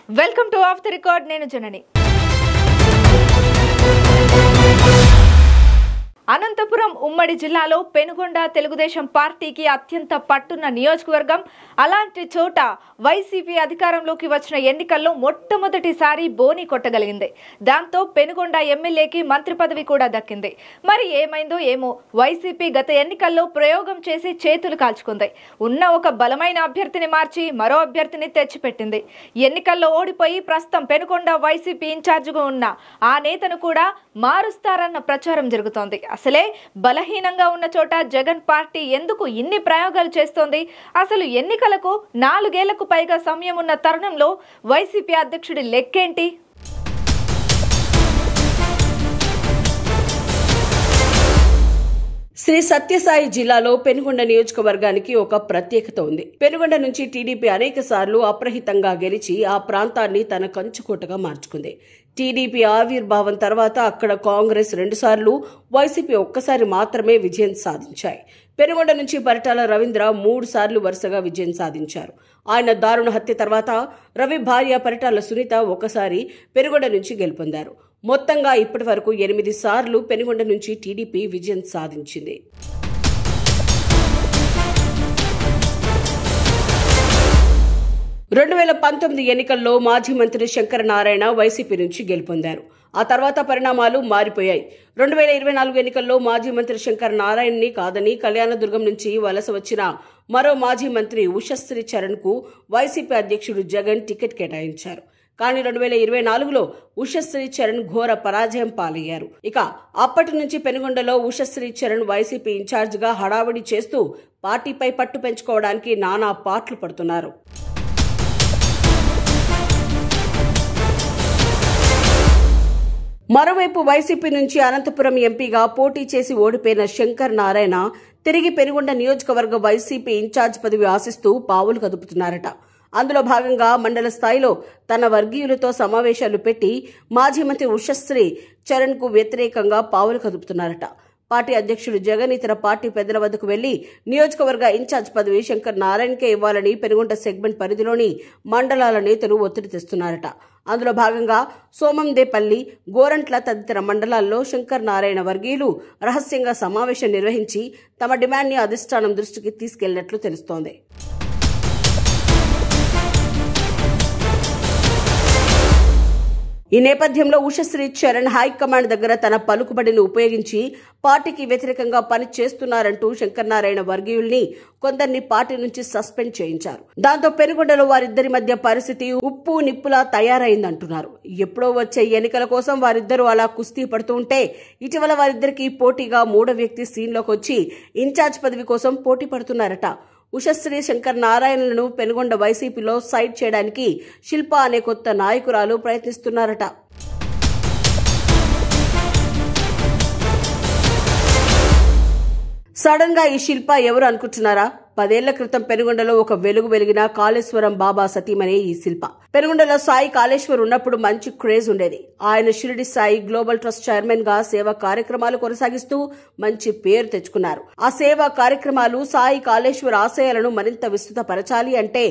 Welcome to of the record. నేను జనని. అనంతపురం ఉమ్మడి జిల్లాలో పెనుగొండ తెలుగుదేశం పార్టీకి అత్యంత పట్టున్న నియోజకవర్గం. అలాంటి చోట వైసీపీ అధికారంలోకి వచ్చిన ఎన్నికల్లో మొట్టమొదటిసారి బోని కొట్టగలిగింది. దాంతో పెనుగొండ ఎమ్మెల్యేకి మంత్రి పదవి కూడా దక్కింది. మరి ఏమైందో ఏమో, వైసీపీ గత ఎన్నికల్లో ప్రయోగం చేసి చేతులు కాల్చుకుంది. ఉన్న ఒక బలమైన అభ్యర్థిని మార్చి మరో అభ్యర్థిని తెచ్చిపెట్టింది. ఎన్నికల్లో ఓడిపోయి ప్రస్తుతం పెనుగొండ వైసీపీ ఇన్ఛార్జిగా ఉన్న ఆ నేతను కూడా మారుస్తారన్న ప్రచారం జరుగుతోంది. అసలే బలహీనంగా ఉన్న చోట జగన్ పార్టీ ఎందుకు ఇన్ని ప్రయోగాలు చేస్తోంది? అసలు ఎన్నికలకు 4 ఏళ్లకు పైగా సమయం ఉన్న తరుణంలో వైసీపీ అధ్యక్షుడి లెక్కేంటి? శ్రీ సత్యసాయి జిల్లాలో పెనుగొండ నియోజకవర్గానికి ఒక ప్రత్యేకత ఉంది. పెనుగొండ నుంచి టీడీపీ అనేక సార్లు అప్రహితంగా గెలిచి ఆ ప్రాంతాన్ని తన కంచుకోటగా మార్చుకుంది. టీడీపీ ఆవిర్భావం తర్వాత అక్కడ కాంగ్రెస్ 2 సార్లు, వైసీపీ ఒక్కసారి మాత్రమే విజయం సాధించాయి. పెనుగొండ నుంచి పరిటాల రవీంద్ర 3 సార్లు వరుసగా విజయం సాధించారు. ఆయన దారుణ హత్య తర్వాత రవి భార్య పరిటాల సునీత ఒకసారి పెనుగొండ నుంచి గెలుపొందారు. మొత్తంగా ఇప్పటి వరకు 8 సార్లు పెనుగొండ నుంచి టీడీపీ విజయం సాధించింది. రెండు 2019 ఎన్నికల్లో మాజీ మంత్రి శంకర్ నారాయణ వైసీపీ నుంచి గెలుపొందారు. ఆ తర్వాత పరిణామాలు మారిపోయాయి. 2024 ఎన్నికల్లో మాజీ మంత్రి శంకర్ నారాయణని కాదని కళ్యాణదుర్గం నుంచి వలస వచ్చిన మరో మాజీ మంత్రి ఉషశ్రీ చరణ్ కు వైసీపీ అధ్యక్షుడు జగన్ టికెట్ కేటాయించారు. కానీ 2024లో ఉషశ్రీ చరణ్ ఘోర పరాజయం పాలయ్యారు. ఇక అప్పటి నుంచి పెనుగొండలో ఉషశ్రీ చరణ్ వైసీపీ ఇన్ఛార్జిగా హడావిడి చేస్తూ పార్టీపై పట్టు పెంచుకోవడానికి నానా పాట్లు పడుతున్నారు. మరోవైపు వైసీపీ నుంచి అనంతపురం ఎంపీగా పోటీ చేసి ఓడిపోయిన శంకర్ నారాయణ తిరిగి పెనుగొండ నియోజకవర్గ వైసీపీ ఇన్ఛార్జ్ పదవి ఆశిస్తూ పావులు కదుపుతున్నారట. అందులో భాగంగా మండల స్థాయిలో తన వర్గీయులతో సమావేశాలు పెట్టి మాజీ మంత్రి ఉషశ్రీ చరణ్ కు వ్యతిరేకంగా పావులు కదుపుతున్నారట. పార్టీ అధ్యక్షుడు జగన్ ఇతర పార్టీ పెద్దల వద్దకు వెళ్లి నియోజకవర్గ ఇన్ఛార్జ్ పదవి శంకర్ నారాయణకే ఇవ్వాలని పెనుగొండ సెగ్మెంట్ పరిధిలోని మండలాల నేతలు ఒత్తిడి తెస్తున్నారట. అందులో భాగంగా సోమందేపల్లి, గోరంట్ల తదితర మండలాల్లో శంకర్ నారాయణ వర్గీయులు రహస్యంగా సమావేశం నిర్వహించి తమ డిమాండ్ని అధిష్టానం దృష్టికి తీసుకెళ్లినట్లు తెలుస్తోంది. ఈ నేపథ్యంలో ఉషశ్రీ చరణ్ హైకమాండ్ దగ్గర తన పలుకుబడిని ఉపయోగించి పార్టీకి వ్యతిరేకంగా పని చేస్తున్నారంటూ శంకర్ నారాయణ వర్గీయుల్ని కొందరిని పార్టీ నుంచి సస్పెండ్ చేయించారు. దాంతో పెనుగొండలో వారిద్దరి మధ్య పరిస్థితి ఉప్పు నిప్పులా తయారైందంటున్నారు. ఎప్పుడో వచ్చే ఎన్నికల కోసం వారిద్దరూ అలా కుస్తీ పడుతూ ఉంటే ఇటీవల వారిద్దరికి పోటీగా 3వ వ్యక్తి సీన్లోకి వచ్చి ఇన్ఛార్జ్ పదవి కోసం పోటీ పడుతున్నారట. ఉషశ్రీ శంకర్ నారాయణలను పెనుగొండ వైసీపీలో సైడ్ చేయడానికి శిల్ప అనే కొత్త నాయకురాలు ప్రయత్నిస్తున్నారట. సడన్ గా ఈ శిల్ప ఎవరు అనుకుంటున్నారా? 10 ఏళ్ల క్రితం పెనుగొండలో ఒక వెలుగు వెలిగిన కాళేశ్వరం బాబా సతీమణి ఈ శిల్ప. పెనుగొండలో సాయి కాళేశ్వర్ ఉన్నప్పుడు మంచి క్రేజ్ ఉండేది. ఆయన Shirdi Sai global trust chairman గా సేవా కార్యక్రమాలు కొనసాగిస్తూ మంచి పేరు తెచ్చుకున్నారు. ఆ సేవా కార్యక్రమాలు సాయి కాళేశ్వర్ ఆశయాలను మరింత విస్తృతపరచాలి అంటే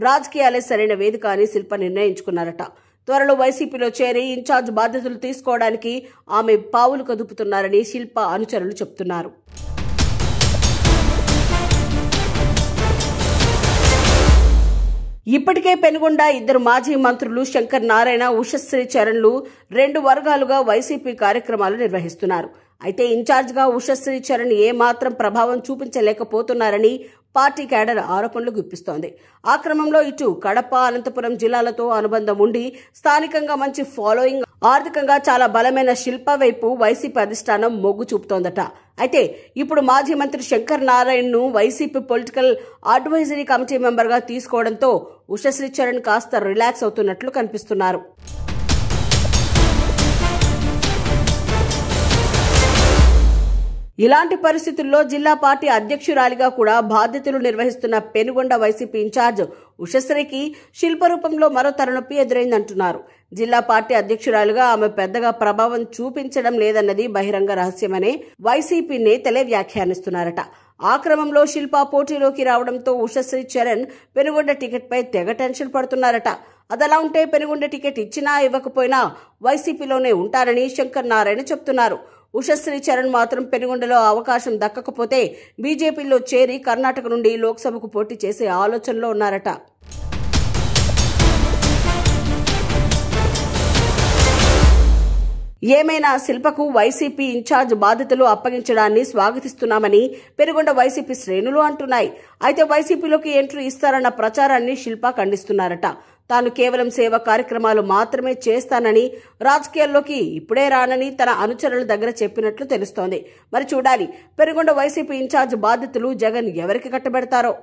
రాజకీయాలే సరైన వేదిక అని శిల్ప నిర్ణయించుకున్నారట. త్వరలో వైసీపీలో చేరి ఇన్ఛార్జ్ బాధ్యతలు తీసుకోవడానికి ఆమె పావులు కదుపుతున్నారని శిల్ప అనుచరులు చెబుతున్నారు. ఇప్పటికే పెనుగొండ 2 మాజీ మంత్రులు శంకర్ నారాయణ, ఉషశ్రీ చరణ్లు 2 వర్గాలుగా వైసీపీ కార్యక్రమాలు నిర్వహిస్తున్నారు. అయితే ఇన్ఛార్జిగా ఉషశ్రీ చరణ్ ఏమాత్రం ప్రభావం చూపించలేకపోతున్నారని పార్టీ క్యాడర్ ఆరోపణలు గుప్పిస్తోంది. ఆ క్రమంలో ఇటు కడప, అనంతపురం జిల్లాలతో అనుబంధం ఉండి స్థానికంగా మంచి ఫాలోయింగ్, ఆర్థికంగా చాలా బలమైన శిల్ప వైపు వైసీపీ అధిష్టానం మొగ్గు చూపుతోందట. అయితే ఇప్పుడు మాజీ మంత్రి శంకర్ నారాయణ్ ను YCP political advisory committee member గా తీసుకోవడంతో ఉషశ్రీ చరణ్ కాస్త రిలాక్స్ అవుతున్నట్లు కనిపిస్తున్నారు. ఇలాంటి పరిస్థితుల్లో జిల్లా పార్టీ అధ్యక్షురాలిగా కూడా బాధ్యతలు నిర్వహిస్తున్న పెనుగొండ వైసీపీ ఇన్ఛార్జ్ ఉషశ్రీకి శిల్ప రూపంలో మరో తలనొప్పి ఎదురైందంటున్నారు. జిల్లా పార్టీ అధ్యక్షురాలుగా ఆమె పెద్దగా ప్రభావం చూపించడం లేదన్నది బహిరంగ రహస్యమనే వైసీపీ నేతలే వ్యాఖ్యానిస్తున్నారట. ఆ క్రమంలో శిల్ప పోటీలోకి రావడంతో ఉషశ్రీ చరణ్ పెనుగొండ టికెట్ పై తెగ టెన్షన్ పడుతున్నారట. అదలా ఉంటే పెనుగొండ టికెట్ ఇచ్చినా ఇవ్వకపోయినా వైసీపీలోనే ఉంటారని శంకర్ నారాయణ చెప్తున్నారు. ఉషశ్రీ చరణ్ మాత్రం పెనుగొండలో అవకాశం దక్కకపోతే బీజేపీలో చేరి కర్ణాటక నుండి లోక్సభకు పోటీ చేసే ఆలోచనలో ఉన్నారట. ఏమైనా శిల్పకు వైసీపీ ఇన్ఛార్జ్ బాధ్యతలు అప్పగించడాన్ని స్వాగతిస్తున్నామని పెనుగొండ వైసీపీ శ్రేణులు అంటున్నాయి. అయితే వైసీపీలోకి ఎంట్రీ ఇస్తారన్న ప్రచారాన్ని శిల్ప ఖండిస్తున్నారట. తాను కేవలం సేవా కార్యక్రమాలు మాత్రమే చేస్తానని, రాజకీయాల్లోకి ఇప్పుడే రానని తన అనుచరుల దగ్గర చెప్పినట్లు తెలుస్తోంది. మరి చూడాలి పెనుగొండ వైసీపీ ఇన్ఛార్జ్ బాధ్యతలు జగన్ ఎవరికి కట్టబెడతారో.